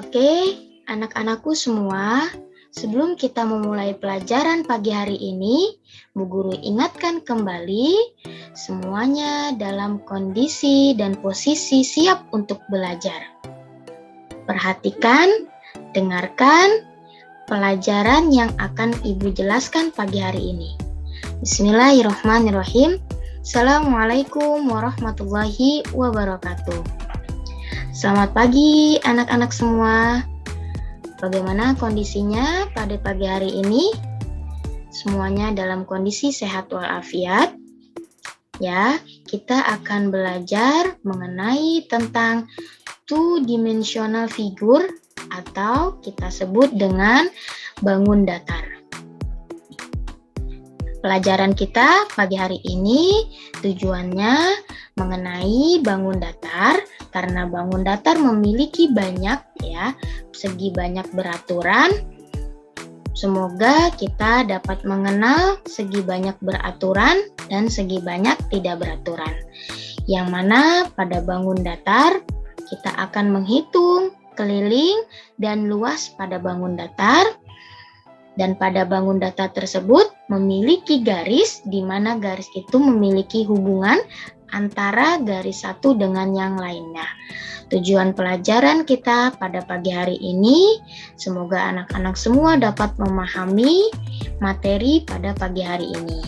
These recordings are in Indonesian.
Oke, anak-anakku semua, sebelum kita memulai pelajaran pagi hari ini, Bu Guru ingatkan kembali semuanya dalam kondisi dan posisi siap untuk belajar. Perhatikan, dengarkan pelajaran yang akan Ibu jelaskan pagi hari ini. Bismillahirrahmanirrahim. Assalamualaikum warahmatullahi wabarakatuh. Selamat pagi anak-anak semua. Bagaimana kondisinya pada pagi hari ini? Semuanya dalam kondisi sehat walafiat. Ya, kita akan belajar mengenai tentang two-dimensional figure atau kita sebut dengan bangun datar. Pelajaran kita pagi hari ini tujuannya mengenai bangun datar karena bangun datar memiliki banyak segi banyak beraturan. Semoga kita dapat mengenal segi banyak beraturan dan segi banyak tidak beraturan. Yang mana pada bangun datar kita akan menghitung keliling dan luas pada bangun datar. Dan pada bangun datar tersebut memiliki garis, di mana garis itu memiliki hubungan antara garis satu dengan yang lainnya. Tujuan pelajaran kita pada pagi hari ini, semoga anak-anak semua dapat memahami materi pada pagi hari ini.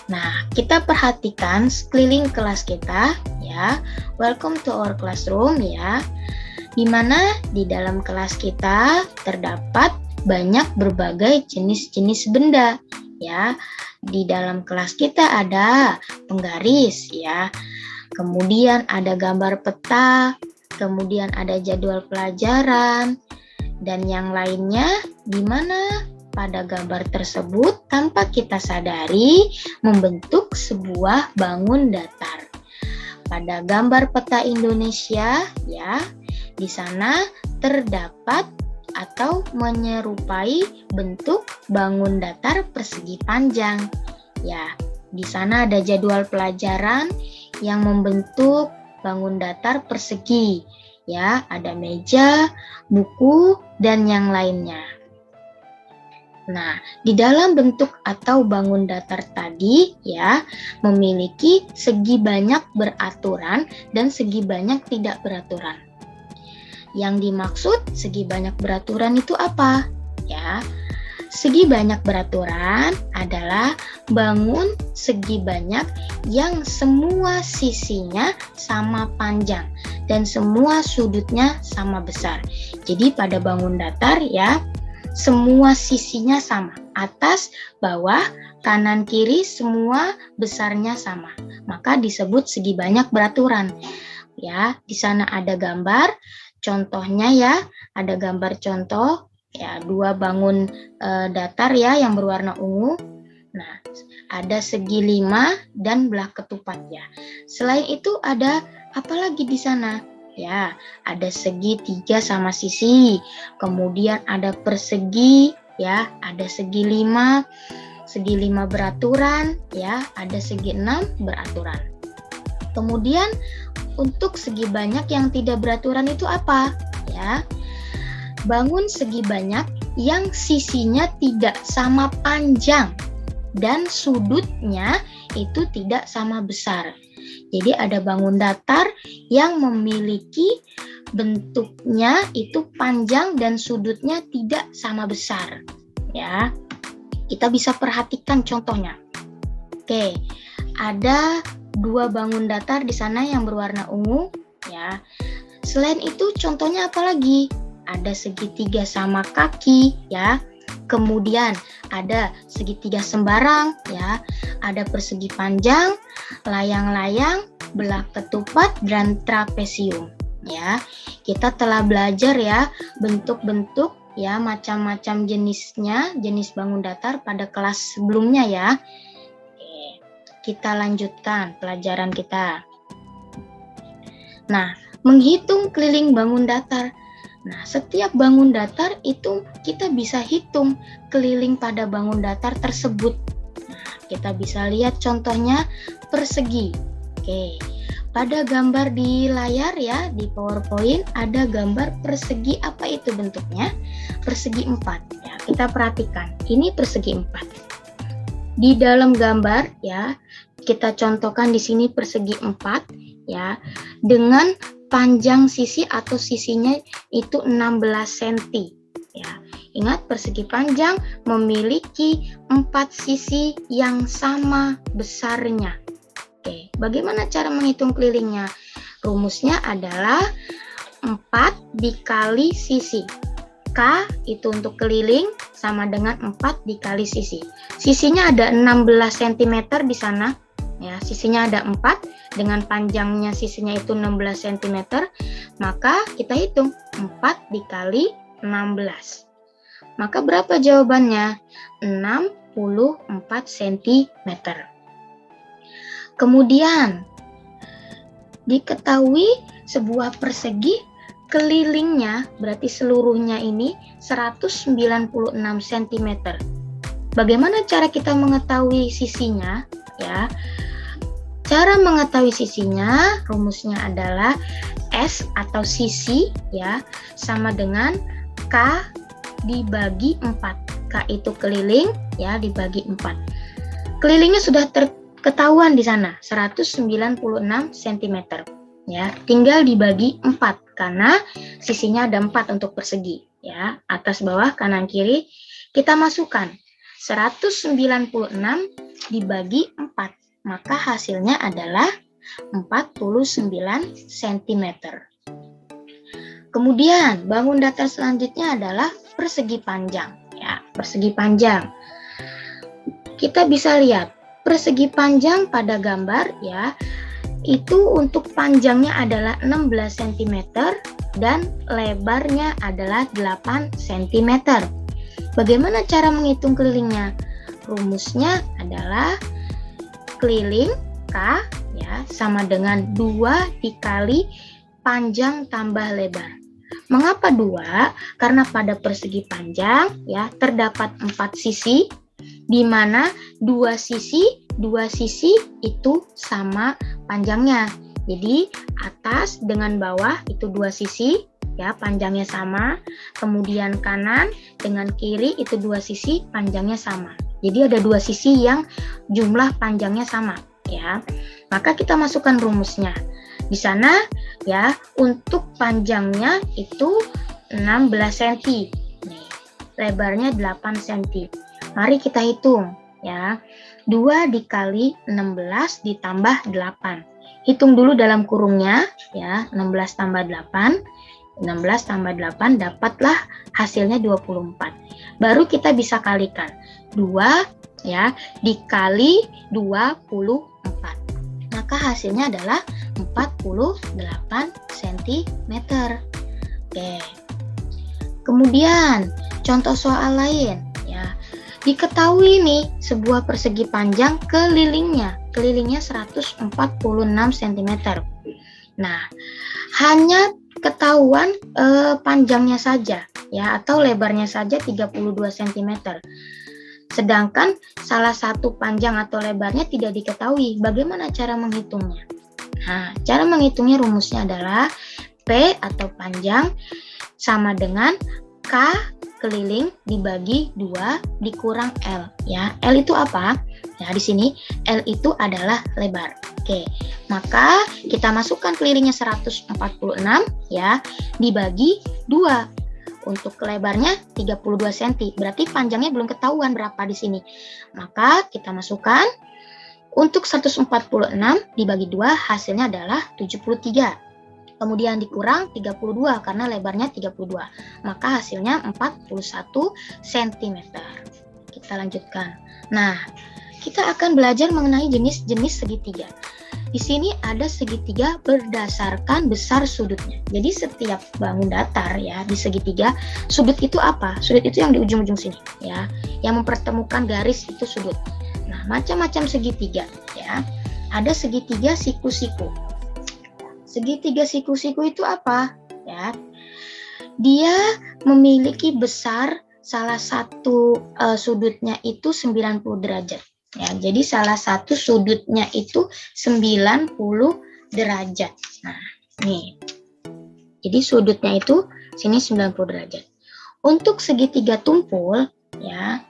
Nah, kita perhatikan sekeliling kelas kita, ya. Welcome to our classroom, ya. Di mana di dalam kelas kita terdapat banyak berbagai jenis-jenis benda, ya. Di dalam kelas kita ada penggaris, ya. Kemudian ada gambar peta, kemudian ada jadwal pelajaran dan yang lainnya, di mana pada gambar tersebut tanpa kita sadari membentuk sebuah bangun datar. Pada gambar peta Indonesia, ya, di sana terdapat atau menyerupai bentuk bangun datar persegi panjang. Ya, di sana ada jadwal pelajaran yang membentuk bangun datar persegi. Ya, ada meja, buku, dan yang lainnya. Nah, di dalam bentuk atau bangun datar tadi, ya, memiliki segi banyak beraturan dan segi banyak tidak beraturan. Yang dimaksud segi banyak beraturan itu apa? Ya, segi banyak beraturan adalah bangun segi banyak yang semua sisinya sama panjang dan semua sudutnya sama besar. Jadi pada bangun datar, ya, semua sisinya sama, atas, bawah, kanan, kiri, semua besarnya sama. Maka disebut segi banyak beraturan. Ya, di sana ada gambar. Contohnya, ya, ada gambar contoh, ya, dua bangun datar, ya, yang berwarna ungu. Nah, ada segi 5 dan belah ketupat, ya. Selain itu ada apa lagi di sana? Ya, ada segi 3 sama sisi. Kemudian ada persegi, ya, ada segi 5 beraturan, ya, ada segi 6 beraturan. Kemudian untuk segi banyak yang tidak beraturan itu apa? Ya, bangun segi banyak yang sisinya tidak sama panjang dan sudutnya itu tidak sama besar. Jadi ada bangun datar yang memiliki bentuknya itu panjang dan sudutnya tidak sama besar. Ya, kita bisa perhatikan contohnya. Oke, ada dua bangun datar di sana yang berwarna ungu, ya. Selain itu contohnya apa lagi? Ada segitiga sama kaki, ya. Kemudian ada segitiga sembarang, ya. Ada persegi panjang, layang-layang, belah ketupat, dan trapesium, ya. Kita telah belajar, ya, bentuk-bentuk, ya, macam-macam jenisnya, jenis bangun datar pada kelas sebelumnya, ya. Kita lanjutkan pelajaran kita. Nah, menghitung keliling bangun datar. Nah, setiap bangun datar itu kita bisa hitung keliling pada bangun datar tersebut. Nah, kita bisa lihat contohnya persegi. Oke, pada gambar di layar ya, di PowerPoint ada gambar persegi. Apa itu bentuknya? Persegi 4 ya. Kita perhatikan, ini persegi 4. Di dalam gambar ya, kita contohkan di sini persegi 4 ya, dengan panjang sisi atau sisinya itu 16 cm ya. Ingat, persegi panjang memiliki 4 sisi yang sama besarnya. Oke, bagaimana cara menghitung kelilingnya? Rumusnya adalah 4 dikali sisi. K itu untuk keliling sama dengan 4 dikali sisi. Sisinya ada 16 cm di sana. Ya, sisinya ada 4 dengan panjangnya sisinya itu 16 cm. Maka kita hitung 4 dikali 16. Maka berapa jawabannya? 64 cm. Kemudian diketahui sebuah persegi kelilingnya, berarti seluruhnya ini 196 cm. Bagaimana cara kita mengetahui sisinya? Ya, cara mengetahui sisinya, rumusnya adalah S atau sisi ya, sama dengan K dibagi 4. K itu keliling ya, dibagi 4. Kelilingnya sudah ketahuan di sana, 196 cm. Ya, tinggal dibagi 4 karena sisinya ada 4 untuk persegi ya, atas bawah kanan kiri kita masukkan 196 dibagi 4, maka hasilnya adalah 49 cm. Kemudian bangun datar selanjutnya adalah persegi panjang ya, persegi panjang. Kita bisa lihat persegi panjang pada gambar ya, itu untuk panjangnya adalah 16 cm dan lebarnya adalah 8 cm. Bagaimana cara menghitung kelilingnya? Rumusnya adalah keliling K ya sama dengan 2 dikali panjang tambah lebar. Mengapa 2? Karena pada persegi panjang ya terdapat 4 sisi, di mana dua sisi itu sama panjangnya. Jadi atas dengan bawah itu 2 sisi ya, panjangnya sama. Kemudian kanan dengan kiri itu 2 sisi, panjangnya sama. Jadi ada 2 sisi yang jumlah panjangnya sama ya. Maka kita masukkan rumusnya. Di sana ya, untuk panjangnya itu 16 cm. Nih, lebarnya 8 cm. Mari kita hitung ya. 2 dikali 16 ditambah 8. Hitung dulu dalam kurungnya ya, 16 tambah 8. 16 tambah 8 dapatlah hasilnya 24. Baru kita bisa kalikan. 2 ya dikali 24. Maka hasilnya adalah 48 cm. Oke. Kemudian contoh soal lain ya. Diketahui nih sebuah persegi panjang kelilingnya 146 cm. Nah, hanya ketahuan panjangnya saja ya, atau lebarnya saja 32 cm. Sedangkan salah satu panjang atau lebarnya tidak diketahui. Bagaimana cara menghitungnya? Nah, cara menghitungnya rumusnya adalah P atau panjang sama dengan K keliling dibagi 2 dikurang L ya. L itu apa? Ya, di sini L itu adalah lebar. Oke. Maka kita masukkan kelilingnya 146 ya dibagi 2. Untuk lebarnya 32 cm. Berarti panjangnya belum ketahuan berapa di sini. Maka kita masukkan untuk 146 dibagi 2 hasilnya adalah 73. Kemudian dikurang 32 karena lebarnya 32. Maka hasilnya 41 cm. Kita lanjutkan. Nah, kita akan belajar mengenai jenis-jenis segitiga. Di sini ada segitiga berdasarkan besar sudutnya. Jadi setiap bangun datar ya di segitiga, sudut itu apa? Sudut itu yang di ujung-ujung sini ya, yang mempertemukan garis itu sudut. Nah, macam-macam segitiga ya. Ada segitiga siku-siku. Segitiga siku-siku itu apa? Ya. Dia memiliki besar salah satu sudutnya itu 90 derajat. Ya, jadi salah satu sudutnya itu 90 derajat. Nah, nih. Jadi sudutnya itu sini 90 derajat. Untuk segitiga tumpul, ya,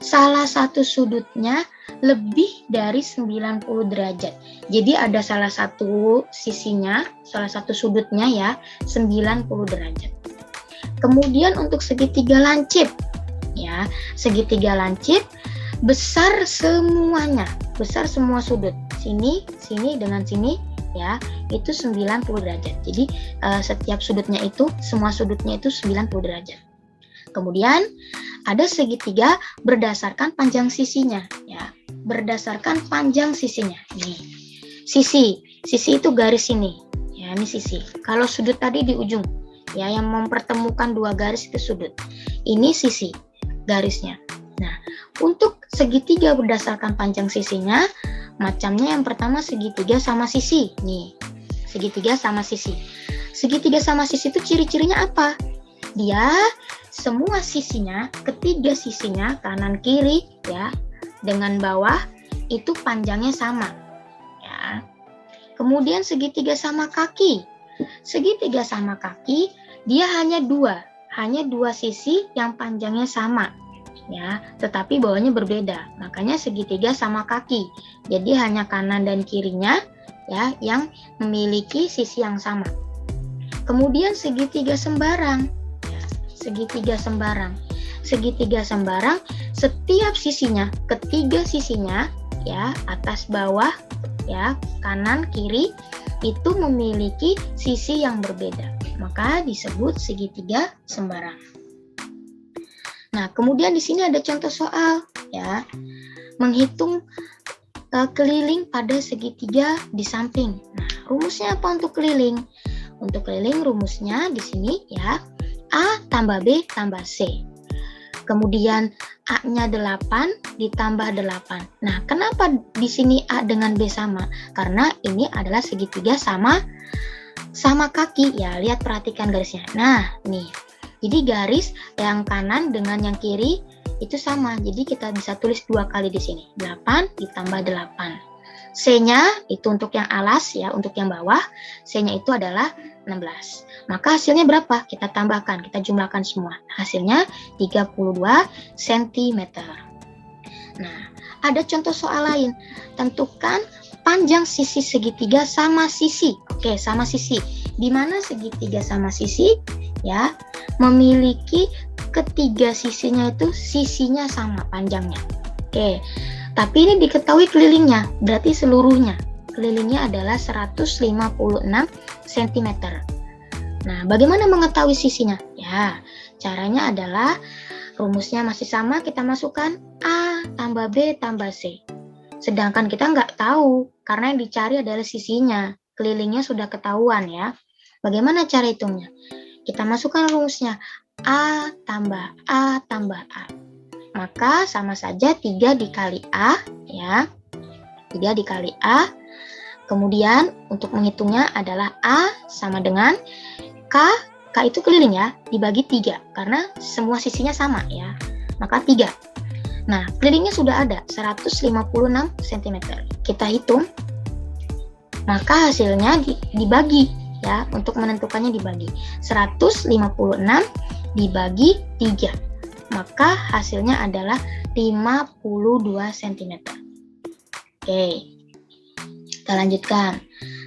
salah satu sudutnya lebih dari 90 derajat. Jadi ada salah satu sisinya, salah satu sudutnya ya, 90 derajat. Kemudian untuk segitiga lancip, ya, segitiga lancip besar semuanya, besar semua sudut. Sini, sini dengan sini, ya, itu 90 derajat. Jadi setiap sudutnya itu, semua sudutnya itu 90 derajat. Kemudian ada segitiga berdasarkan panjang sisinya, ya, berdasarkan panjang sisinya. Nih, sisi itu garis ini, ya, ini sisi. Kalau sudut tadi di ujung, ya, yang mempertemukan dua garis itu sudut. Ini sisi, garisnya. Nah, untuk segitiga berdasarkan panjang sisinya, macamnya yang pertama segitiga sama sisi. Nih, segitiga sama sisi. Segitiga sama sisi itu ciri-cirinya apa? Dia semua sisinya, ketiga sisinya, kanan kiri, ya, dengan bawah itu panjangnya sama, ya. Kemudian segitiga sama kaki. Segitiga sama kaki dia hanya dua sisi yang panjangnya sama, ya, tetapi bawahnya berbeda. Makanya segitiga sama kaki. Jadi hanya kanan dan kirinya, ya, yang memiliki sisi yang sama. Kemudian segitiga sembarang. Segitiga sembarang. Segitiga sembarang setiap sisinya, ketiga sisinya, ya, atas bawah, ya, kanan kiri itu memiliki sisi yang berbeda. Maka disebut segitiga sembarang. Nah, kemudian di sini ada contoh soal, ya. Menghitung keliling pada segitiga di samping. Nah, rumusnya apa untuk keliling? Untuk keliling rumusnya di sini, ya, A tambah B tambah C. Kemudian A-nya 8 ditambah 8. Nah, kenapa di sini A dengan B sama? Karena ini adalah segitiga sama kaki. Ya, lihat, perhatikan garisnya. Nah, nih. Jadi garis yang kanan dengan yang kiri itu sama. Jadi kita bisa tulis dua kali di sini. 8 ditambah 8. C-nya itu untuk yang alas, ya, untuk yang bawah. C-nya itu adalah 16. Maka hasilnya berapa? Kita tambahkan, kita jumlahkan semua. Hasilnya 32 cm. Nah, ada contoh soal lain. Tentukan panjang sisi segitiga sama sisi. Oke, sama sisi. Di mana segitiga sama sisi, ya, memiliki ketiga sisinya itu sisinya sama panjangnya. Oke. Tapi ini diketahui kelilingnya, berarti seluruhnya. Kelilingnya adalah 156 cm. Nah, bagaimana mengetahui sisinya? Ya, caranya adalah rumusnya masih sama, kita masukkan A tambah B tambah C. Sedangkan kita nggak tahu, karena yang dicari adalah sisinya. Kelilingnya sudah ketahuan, ya. Bagaimana cara hitungnya? Kita masukkan rumusnya A tambah A tambah A. Maka sama saja 3 dikali A, ya. 3 dikali A. Kemudian untuk menghitungnya adalah A sama dengan K itu keliling, ya, dibagi 3 karena semua sisinya sama, ya. Maka 3. Nah, kelilingnya sudah ada 156 cm. Kita hitung. Maka hasilnya dibagi, ya, untuk menentukannya dibagi. 156 dibagi 3. Maka hasilnya adalah 52 cm. Oke. Kita lanjutkan.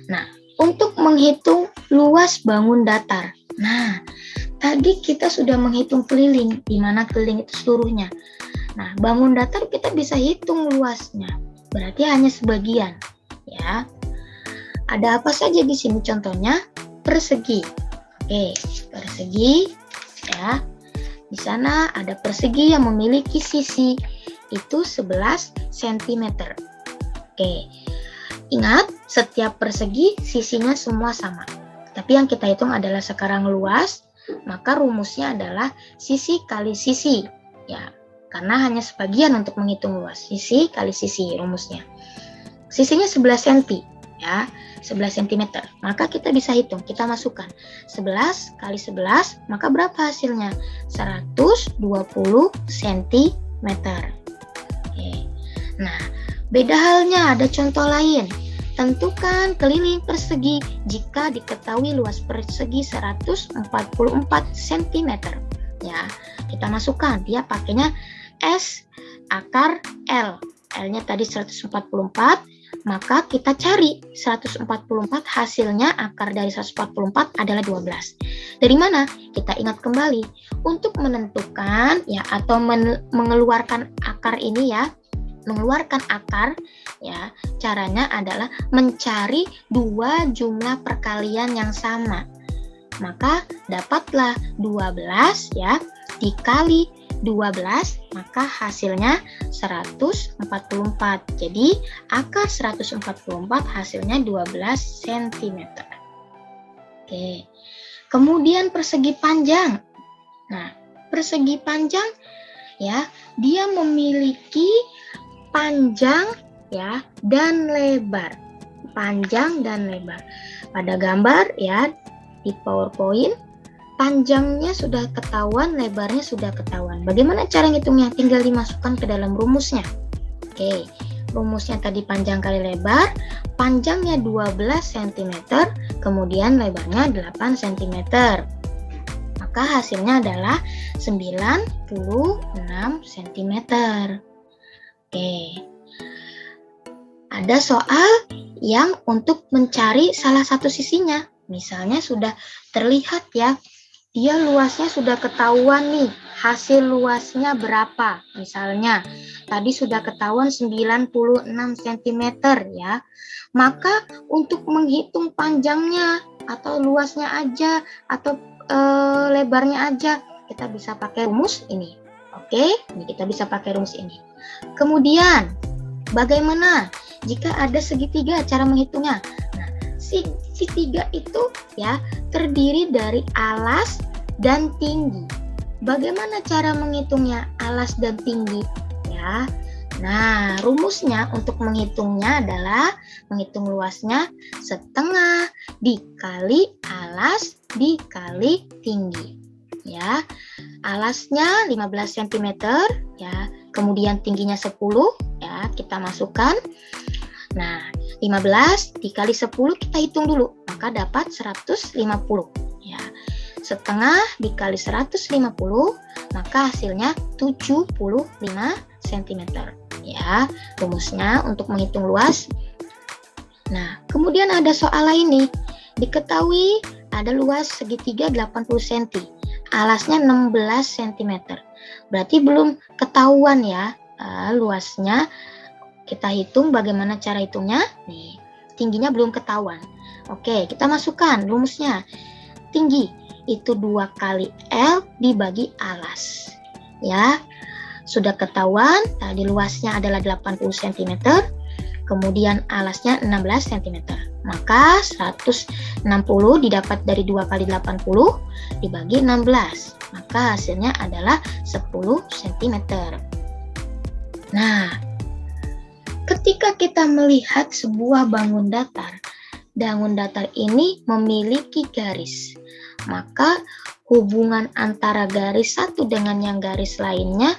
Nah, untuk menghitung luas bangun datar. Nah, tadi kita sudah menghitung keliling, di mana keliling itu seluruhnya. Nah, bangun datar kita bisa hitung luasnya. Berarti hanya sebagian, ya. Ada apa saja di sini contohnya? Persegi. Oke, persegi, ya. Di sana ada persegi yang memiliki sisi itu 11 cm. Oke. Ingat, setiap persegi sisinya semua sama. Tapi yang kita hitung adalah sekarang luas, maka rumusnya adalah sisi kali sisi. Ya, karena hanya sebagian untuk menghitung luas. Sisi kali sisi rumusnya. Sisinya 11 cm, ya, 11 cm. Maka kita bisa hitung, kita masukkan 11 kali 11, maka berapa hasilnya? 120 cm. Oke. Nah, beda halnya ada contoh lain. Tentukan keliling persegi jika diketahui luas persegi 144 cm. Ya, kita masukkan, dia pakainya S akar L. L-nya tadi 144, maka kita cari 144, hasilnya akar dari 144 adalah 12. Dari mana? Kita ingat kembali, untuk menentukan ya atau mengeluarkan akar ini ya, mengeluarkan akar ya, caranya adalah mencari dua jumlah perkalian yang sama. Maka dapatlah 12 ya dikali 12, maka hasilnya 144. Jadi akar 144 hasilnya 12 cm. Oke. Kemudian persegi panjang. Nah, persegi panjang ya, dia memiliki panjang ya dan lebar. Panjang dan lebar. Pada gambar ya di PowerPoint, panjangnya sudah ketahuan, lebarnya sudah ketahuan. Bagaimana cara ngitungnya? Tinggal dimasukkan ke dalam rumusnya. Oke, rumusnya tadi panjang kali lebar, panjangnya 12 cm, kemudian lebarnya 8 cm. Maka hasilnya adalah 96 cm. Oke. Ada soal yang untuk mencari salah satu sisinya. Misalnya sudah terlihat ya, dia luasnya sudah ketahuan nih, hasil luasnya berapa. Misalnya, tadi sudah ketahuan 96 cm ya. Maka untuk menghitung panjangnya atau luasnya aja atau lebarnya aja, kita bisa pakai rumus ini. Oke, ini kita bisa pakai rumus ini. Kemudian, bagaimana jika ada segitiga, cara menghitungnya? Nah, segitiga itu ya terdiri dari alas dan tinggi. Bagaimana cara menghitungnya alas dan tinggi? Ya. Nah, rumusnya untuk menghitungnya adalah menghitung luasnya setengah dikali alas dikali tinggi. Ya. Alasnya 15 cm ya, kemudian tingginya 10 ya, kita masukkan. Nah, 15 dikali 10 kita hitung dulu, maka dapat 150 ya. Setengah dikali 150, maka hasilnya 75 cm ya, rumusnya untuk menghitung luas. Nah, kemudian ada soal lain nih. Diketahui ada luas segitiga 80 cm, alasnya 16 cm. Berarti belum ketahuan ya luasnya. Kita hitung, bagaimana cara hitungnya? Nih, tingginya belum ketahuan. Oke, kita masukkan rumusnya. Tinggi itu 2 kali L dibagi alas. Ya, sudah ketahuan, tadi luasnya adalah 80 cm, kemudian alasnya 16 cm. Maka 160 didapat dari 2 kali 80 dibagi 16. Maka hasilnya adalah 10 cm. Nah, ketika kita melihat sebuah bangun datar ini memiliki garis, maka hubungan antara garis satu dengan yang garis lainnya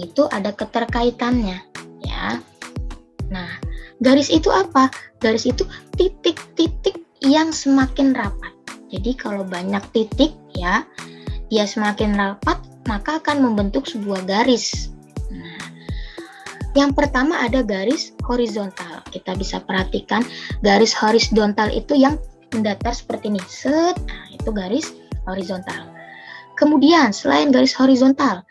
itu ada keterkaitannya, ya. Nah, garis itu apa? Garis itu titik-titik yang semakin rapat. Jadi kalau banyak titik ya, dia semakin rapat, maka akan membentuk sebuah garis. Yang pertama ada garis horizontal. Kita bisa perhatikan garis horizontal itu yang mendatar seperti ini. Set, nah itu garis horizontal. Kemudian selain garis horizontal,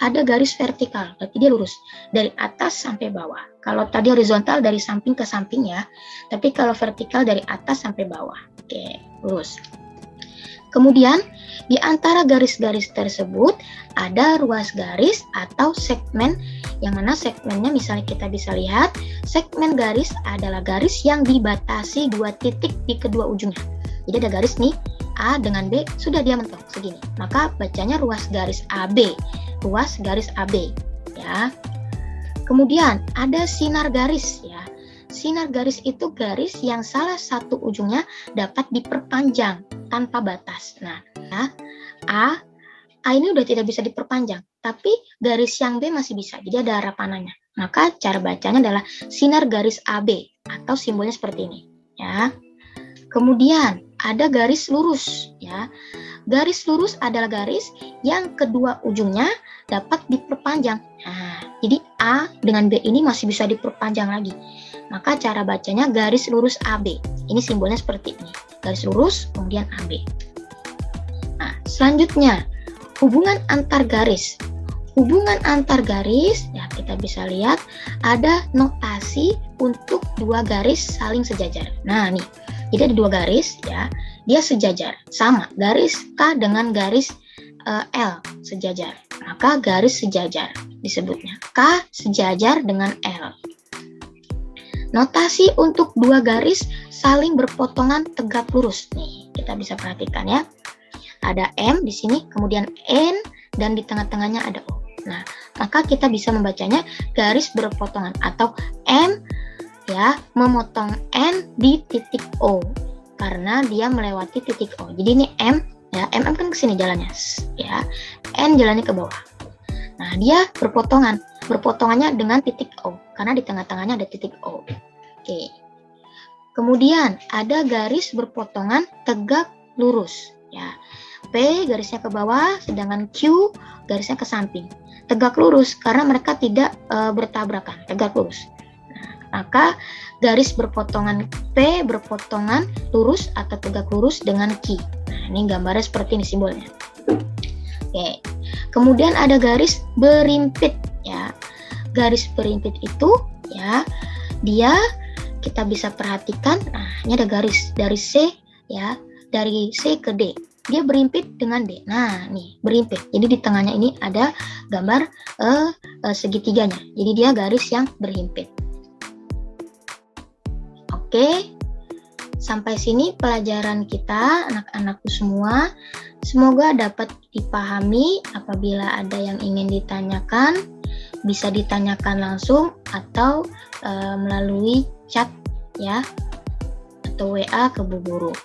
ada garis vertikal. Berarti dia lurus dari atas sampai bawah. Kalau tadi horizontal dari samping ke samping ya, tapi kalau vertikal dari atas sampai bawah. Oke, lurus. Kemudian di antara garis-garis tersebut ada ruas garis atau segmen, yang mana segmennya misalnya kita bisa lihat, segmen garis adalah garis yang dibatasi 2 titik di kedua ujungnya. Jadi ada garis nih, A dengan B, sudah dia mentok segini. Maka bacanya ruas garis AB, ruas garis AB ya. Kemudian ada sinar garis ya. Sinar garis itu garis yang salah satu ujungnya dapat diperpanjang tanpa batas. Nah, A ini udah tidak bisa diperpanjang, tapi garis yang B masih bisa. Jadi ada arah panahnya. Maka cara bacanya adalah sinar garis AB. atau simbolnya seperti ini, ya. Kemudian ada garis lurus, ya. Garis lurus adalah garis yang kedua ujungnya dapat diperpanjang. Nah, jadi A dengan B ini masih bisa diperpanjang lagi. Maka cara bacanya garis lurus AB. Ini simbolnya seperti ini. Garis lurus, kemudian AB. Nah, selanjutnya, hubungan antar garis. Hubungan antar garis, ya kita bisa lihat ada notasi untuk dua garis saling sejajar. Nah, nih. Jadi ada dua garis, ya. Dia sejajar, sama garis K dengan garis L sejajar. Maka garis sejajar disebutnya. K sejajar dengan L. Notasi untuk dua garis saling berpotongan tegak lurus. Nih, kita bisa perhatikan ya. Ada M di sini, kemudian N, dan di tengah-tengahnya ada O. Nah, maka kita bisa membacanya garis berpotongan atau M ya memotong N di titik O karena dia melewati titik O. Jadi ini M ya, M kan ke sini jalannya ya. N jalannya ke bawah. Nah, dia berpotongannya dengan titik O karena di tengah-tengahnya ada titik O. Oke. Kemudian ada garis berpotongan tegak lurus ya. P garisnya ke bawah sedangkan Q garisnya ke samping. Tegak lurus karena mereka tidak bertabrakan, tegak lurus. Nah, maka garis berpotongan P berpotongan lurus atau tegak lurus dengan Q. Nah, ini gambarnya seperti ini simbolnya. Oke. Kemudian ada garis berimpit ya. Garis berimpit itu ya, dia kita bisa perhatikan, nah ini ada garis dari C ya, dari C ke D. Dia berimpit dengan D. Nah, nih, berimpit. Jadi di tengahnya ini ada gambar segitiganya. Jadi dia garis yang berhimpit. Oke. Sampai sini pelajaran kita, anak-anakku semua. Semoga dapat dipahami. Apabila ada yang ingin ditanyakan, bisa ditanyakan langsung atau melalui chat ya, atau WA ke Bu Guru.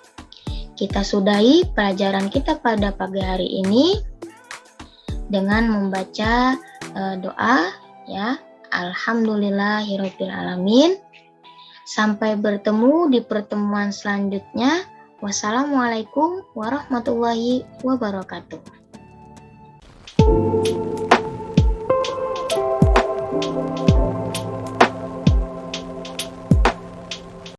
Kita sudahi pelajaran kita pada pagi hari ini dengan membaca doa ya. Alhamdulillahirabbil alamin. Sampai bertemu di pertemuan selanjutnya. Wassalamualaikum warahmatullahi wabarakatuh.